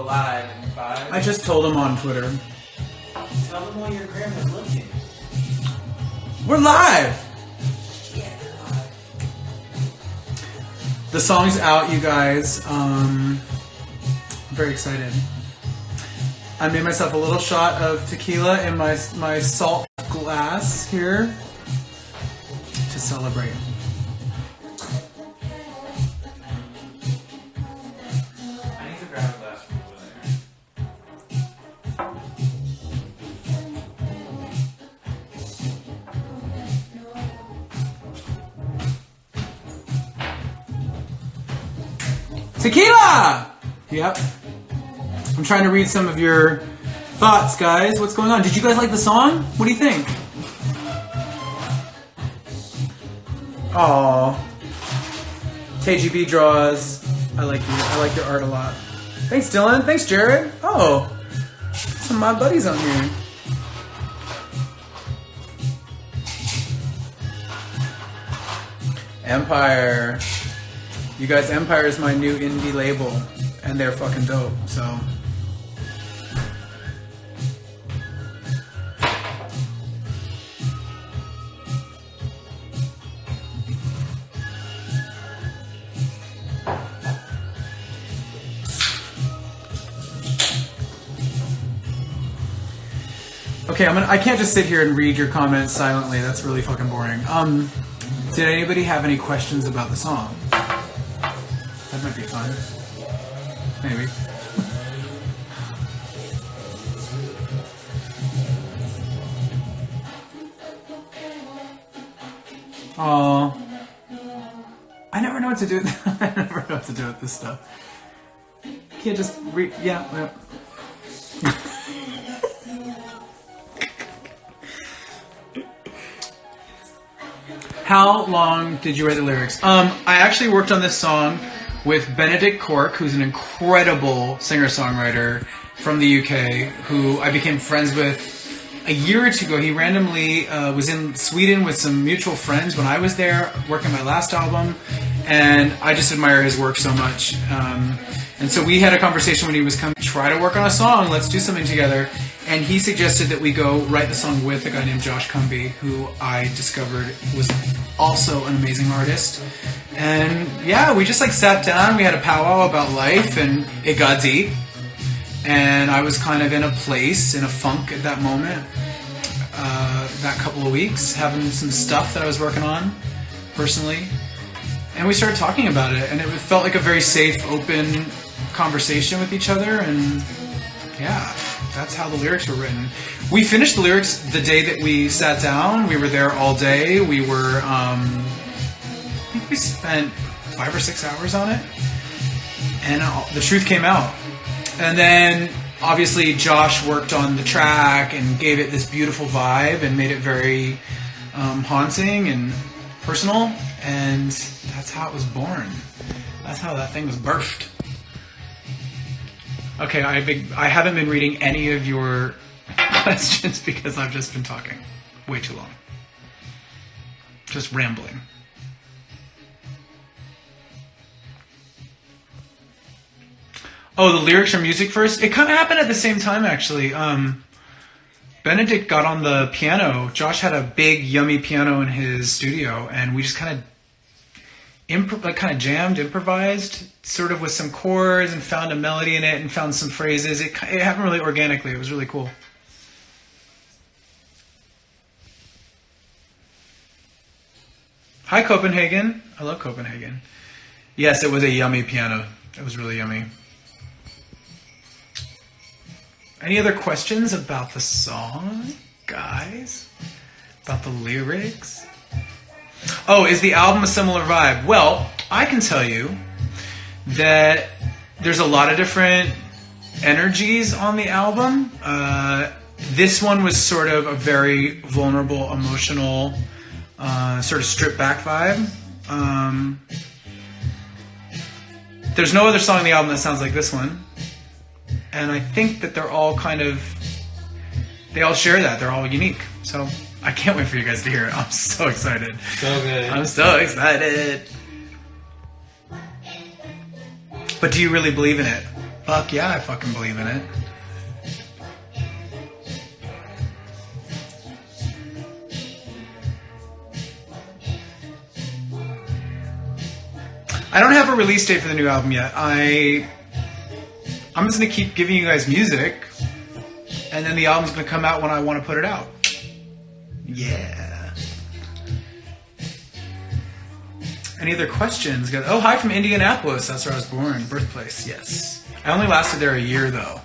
live in 5. I just told him on Twitter. Tell them while your grandma's looking. We're live! Yeah, they're live. The song's out, you guys. I'm very excited. I made myself a little shot of tequila in my salt glass here to celebrate. I need to grab a glass from over there. Tequila! Yep. I'm trying to read some of your thoughts, guys. What's going on? Did you guys like the song? What do you think? Aww. KGB draws. I like you. I like your art a lot. Thanks, Dylan. Thanks, Jared. Oh. Some of my buddies on here. Empire. You guys, Empire is my new indie label. And they're fucking dope, so. Okay, I can't just sit here and read your comments silently. That's really fucking boring. Did anybody have any questions about the song? That might be fun. Maybe. Oh, I never know what to do. I never know what to do with this stuff. Can't just read. Yeah. How long did you write the lyrics? I actually worked on this song with Benedict Cork, who's an incredible singer-songwriter from the UK, who I became friends with a year or two ago. He randomly was in Sweden with some mutual friends when I was there working my last album, and I just admire his work so much. And so we had a conversation when he was coming, try to work on a song, let's do something together. And he suggested that we go write the song with a guy named Josh Cumbie, who I discovered was also an amazing artist. And yeah, we just like sat down, we had a powwow about life, and it got deep. And I was kind of in a place, in a funk at that moment, that couple of weeks, having some stuff that I was working on personally. And we started talking about it, and it felt like a very safe, open conversation with each other, and yeah, that's how the lyrics were written. We finished the lyrics the day that we sat down. We were there all day. We were, I think we spent 5 or 6 hours on it, and the truth came out. And then, obviously, Josh worked on the track and gave it this beautiful vibe and made it very haunting and personal, and that's how it was born. That's how that thing was birthed. Okay, I haven't been reading any of your questions because I've just been talking way too long. Just rambling. Oh, the lyrics or music first? It kind of happened at the same time, actually. Benedict got on the piano. Josh had a big, yummy piano in his studio, and we just kind of jammed, improvised, sort of with some chords, and found a melody in it, and found some phrases. It happened really organically. It was really cool. Hi, Copenhagen. I love Copenhagen. Yes, it was a yummy piano. It was really yummy. Any other questions about the song, guys? About the lyrics? Oh, is the album a similar vibe? Well, I can tell you that there's a lot of different energies on the album. This one was sort of a very vulnerable, emotional, sort of stripped back vibe. There's no other song on the album that sounds like this one. And I think that they're all they all share that. They're all unique. So I can't wait for you guys to hear it. I'm so excited. So good. I'm so excited. But do you really believe in it? Fuck yeah, I fucking believe in it. I don't have a release date for the new album yet. I'm just gonna keep giving you guys music, and then the album's gonna come out when I want to put it out. Yeah. Any other questions? Oh, hi from Indianapolis. That's where I was born. Birthplace, yes. I only lasted there a year, though.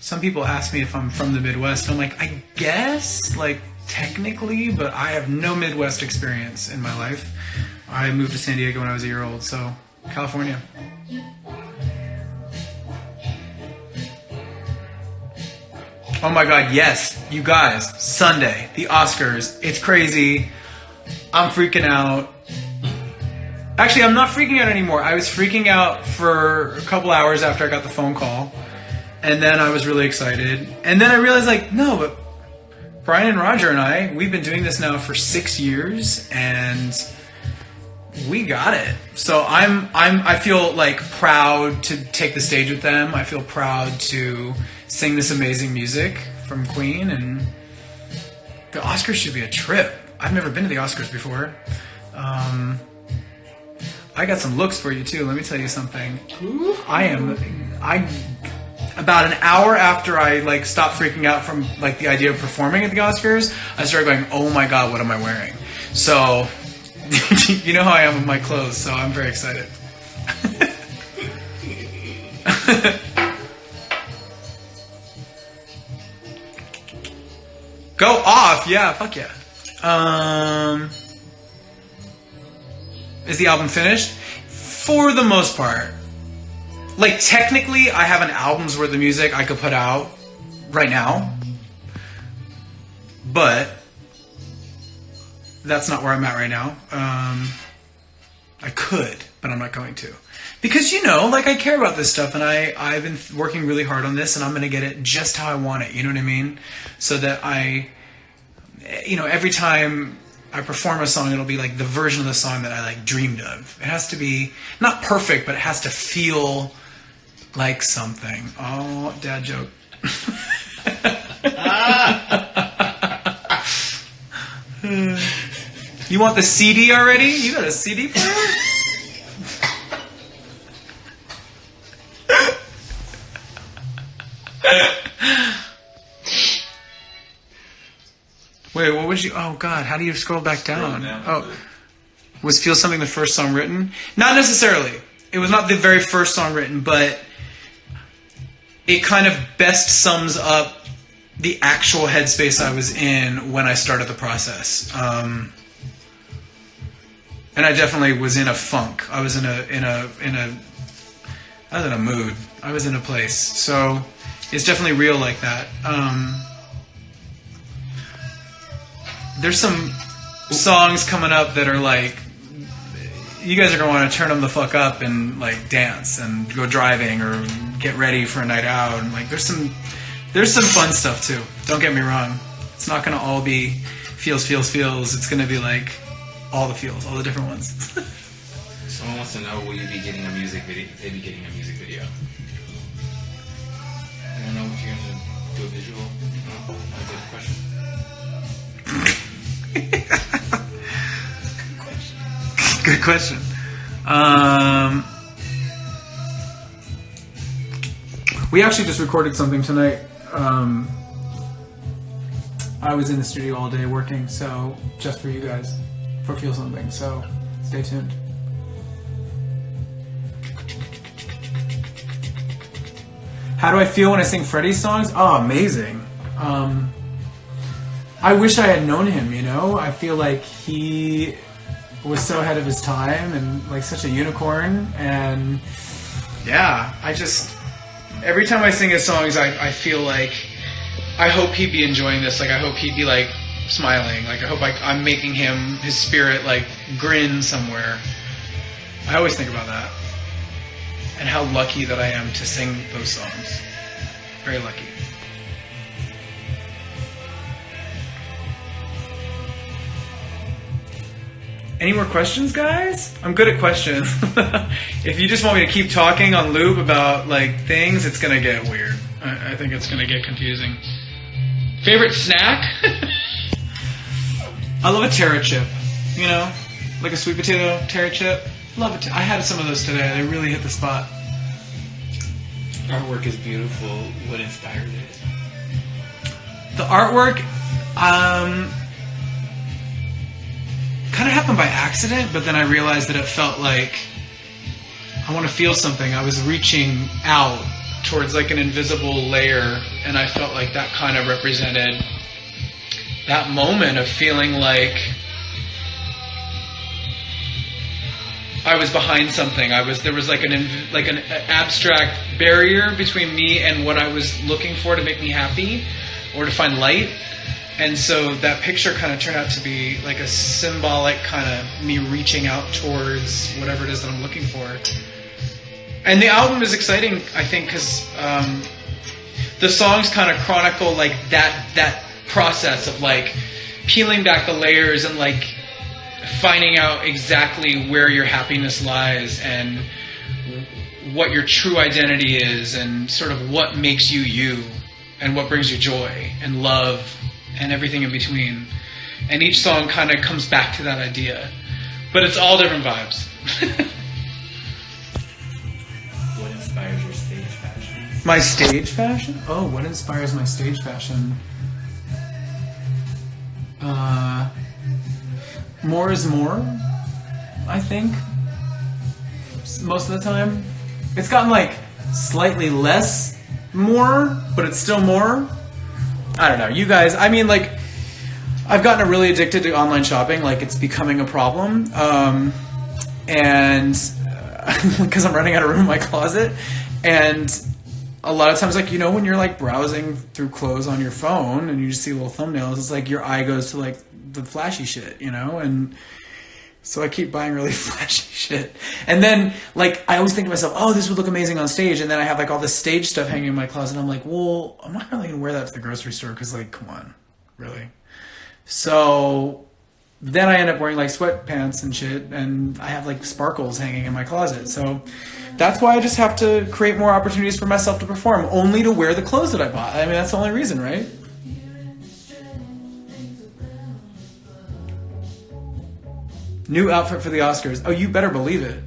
Some people ask me if I'm from the Midwest. I'm like, I guess, like, technically, but I have no Midwest experience in my life. I moved to San Diego when I was a year old, so California. Oh my God, yes, you guys, Sunday, the Oscars, it's crazy. I'm freaking out. Actually, I'm not freaking out anymore. I was freaking out for a couple hours after I got the phone call, and then I was really excited. And then I realized, like, no, but Brian and Roger and we've been doing this now for 6 years, and we got it. So I feel like proud to take the stage with them. I feel proud to sing this amazing music from Queen, and the Oscars should be a trip. I've never been to the Oscars before. I got some looks for you too. Let me tell you something. About an hour after I like stopped freaking out from like the idea of performing at the Oscars, I started going, oh my God, what am I wearing? So you know how I am with my clothes, so I'm very excited. Go off, yeah, fuck yeah. Is the album finished? For the most part. Like, technically, I have an album's worth of music I could put out right now. But that's not where I'm at right now. I could, but I'm not going to. Because, you know, like, I care about this stuff, and I've been working really hard on this, and I'm going to get it just how I want it, you know what I mean? So that every time I perform a song, it'll be like the version of the song that I like dreamed of. It has to be not perfect, but it has to feel like something. Oh, dad joke. You want the CD already? You got a CD player? Wait, what would you... Oh, God, how do you scroll back down? Oh, was Feel Something the first song written? Not necessarily. It was not the very first song written, but it kind of best sums up the actual headspace I was in when I started the process. And I definitely was in a funk. I was in a mood. I was in a place. So it's definitely real like that. There's some songs coming up that are like, you guys are going to want to turn them the fuck up and like dance and go driving or get ready for a night out. And like, there's some fun stuff too. Don't get me wrong. It's not going to all be feels. It's going to be like all the feels, all the different ones. Someone wants to know, will you be getting a music video? They be getting a music video. I don't know if you're going to do a visual. No? Not a good question. Good question. We actually just recorded something tonight. I was in the studio all day working, so just for you guys, for Feel Something. So stay tuned. How do I feel when I sing Freddie's songs? Oh, amazing. I wish I had known him, you know? I feel like he was so ahead of his time and like such a unicorn. And yeah, every time I sing his songs, I feel like, I hope he'd be enjoying this. Like, I hope he'd be like smiling. Like, I hope I'm making his spirit like grin somewhere. I always think about that. And how lucky that I am to sing those songs. Very lucky. Any more questions, guys? I'm good at questions. If you just want me to keep talking on loop about like things, it's gonna get weird. I think it's gonna get confusing. Favorite snack? I love a taro chip. You know, like a sweet potato taro chip. Love it. I had some of those today. They really hit the spot. Artwork is beautiful. What inspired it? The artwork, kind of happened by accident, but then I realized that it felt like I want to feel something. I was reaching out towards like an invisible layer, and I felt like that kind of represented that moment of feeling like I was behind something. There was like an abstract barrier between me and what I was looking for to make me happy or to find light. And so that picture kind of turned out to be like a symbolic kind of me reaching out towards whatever it is that I'm looking for. And the album is exciting, I think, because the songs kind of chronicle like that process of like peeling back the layers and like finding out exactly where your happiness lies and what your true identity is and sort of what makes you you and what brings you joy and love and everything in between. And each song kind of comes back to that idea. But it's all different vibes. What inspires your stage fashion? My stage fashion? Oh, what inspires my stage fashion? More is more, I think. Most of the time. It's gotten like slightly less more, but it's still more. I don't know. You guys, I mean, like, I've gotten really addicted to online shopping. Like, it's becoming a problem. And because I'm running out of room in my closet. And a lot of times, like, you know, when you're like browsing through clothes on your phone and you just see little thumbnails, it's like your eye goes to like the flashy shit, you know? And so I keep buying really flashy shit. And then, like, I always think to myself, oh, this would look amazing on stage. And then I have, like, all this stage stuff hanging in my closet. And I'm like, well, I'm not really going to wear that to the grocery store because, like, come on, really? So then I end up wearing, like, sweatpants and shit. And I have, like, sparkles hanging in my closet. So that's why I just have to create more opportunities for myself to perform, only to wear the clothes that I bought. I mean, that's the only reason, right? New outfit for the Oscars. Oh, you better believe it.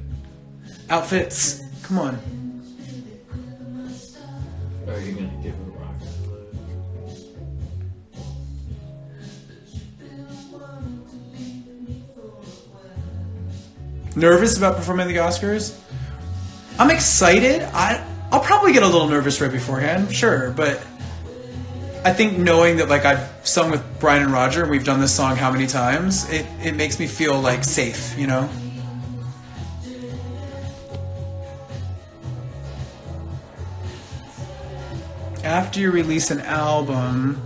Outfits. Come on. Are you going to give it a rock? Nervous about performing at the Oscars? I'm excited. I'll probably get a little nervous right beforehand, sure, but I think knowing that, like, I've sung with Brian and Roger and we've done this song how many times, it makes me feel like safe, you know? After you release an album,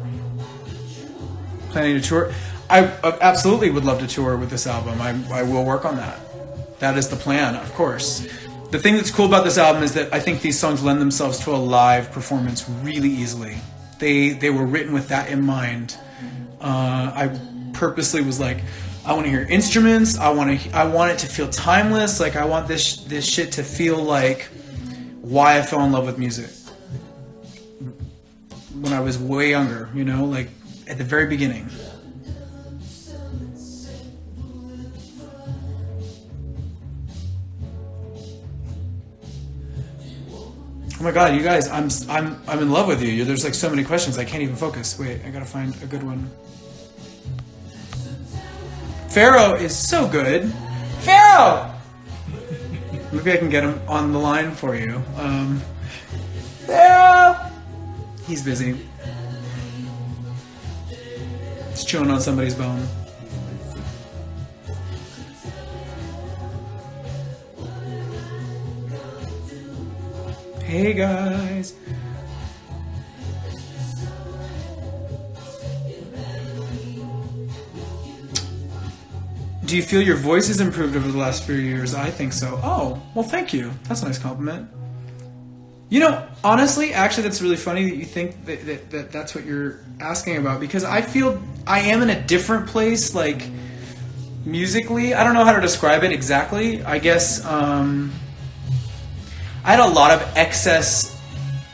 planning to tour? I absolutely would love to tour with this album. I will work on that. That is the plan, of course. The thing that's cool about this album is that I think these songs lend themselves to a live performance really easily. They were written with that in mind. I purposely was like, I want to hear instruments. I want it to feel timeless. Like, I want this shit to feel like why I fell in love with music when I was way younger. You know, like at the very beginning. Oh my God, you guys, I'm in love with you. There's like so many questions, I can't even focus. Wait, I gotta find a good one. Pharaoh is so good. Pharaoh! Maybe I can get him on the line for you. Pharaoh! He's busy. He's chewing on somebody's bone. Hey guys. Do you feel your voice has improved over the last few years? I think so. Oh, well, thank you. That's a nice compliment. You know, honestly, actually, that's really funny that you think that's what you're asking about, because I feel I am in a different place, like, musically, I don't know how to describe it exactly. I guess I had a lot of excess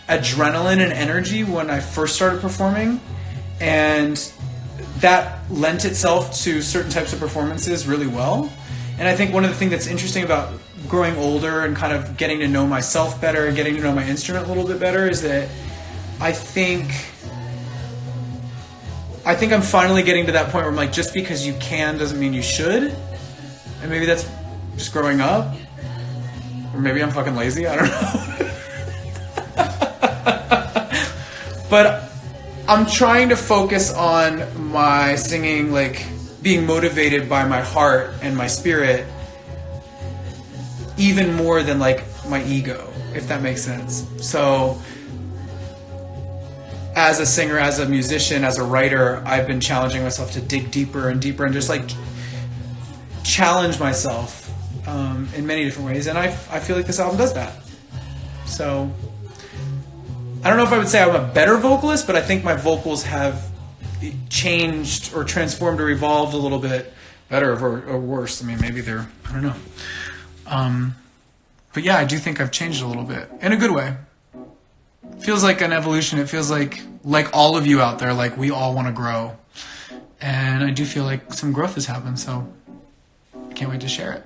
adrenaline and energy when I first started performing, and that lent itself to certain types of performances really well. And I think one of the things that's interesting about growing older and kind of getting to know myself better and getting to know my instrument a little bit better is that I think I'm finally getting to that point where I'm like, just because you can doesn't mean you should. And maybe that's just growing up. Or maybe I'm fucking lazy, I don't know. But I'm trying to focus on my singing, like being motivated by my heart and my spirit even more than like my ego, if that makes sense. So as a singer, as a musician, as a writer, I've been challenging myself to dig deeper and deeper and just like challenge myself in many different ways. And I feel like this album does that. So I don't know if I would say I'm a better vocalist, but I think my vocals have changed or transformed or evolved a little bit better or worse. I mean, maybe they're, I don't know. But yeah, I do think I've changed a little bit in a good way. Feels like an evolution. It feels like all of you out there, like we all want to grow. And I do feel like some growth has happened, so I can't wait to share it.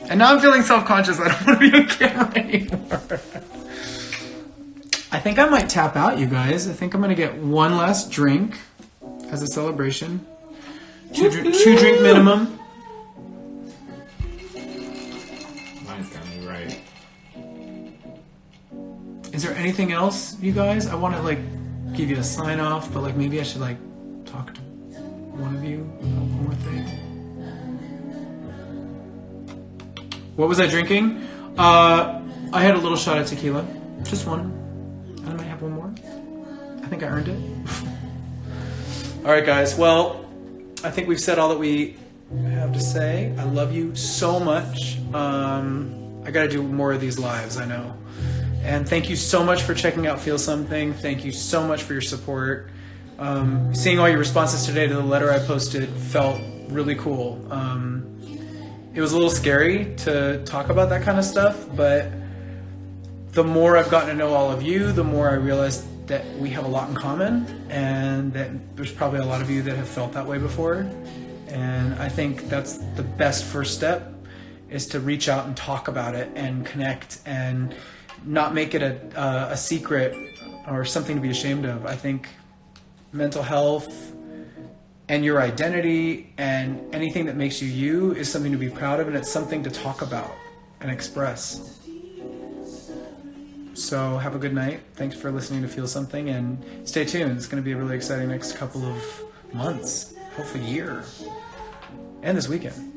And now I'm feeling self-conscious. I don't want to be on camera anymore. I think I might tap out, you guys. I think I'm going to get one last drink as a celebration. Two drink minimum. Mine's got me right. Is there anything else, you guys? I want to like give you a sign off, but like maybe I should like talk to one of you about one more thing. What was I drinking? I had a little shot of tequila, just one. I might have one more. I think I earned it. All right, guys. Well, I think we've said all that we have to say. I love you so much. I got to do more of these lives, I know. And thank you so much for checking out Feel Something. Thank you so much for your support. Seeing all your responses today to the letter I posted felt really cool. It was a little scary to talk about that kind of stuff, but the more I've gotten to know all of you, the more I realized that we have a lot in common and that there's probably a lot of you that have felt that way before. And I think that's the best first step, is to reach out and talk about it and connect and not make it a secret or something to be ashamed of. I think mental health and your identity and anything that makes you you is something to be proud of, and it's something to talk about and express. So have a good night. Thanks for listening to Feel Something, and stay tuned. It's going to be a really exciting next couple of months, hopefully year, and this weekend.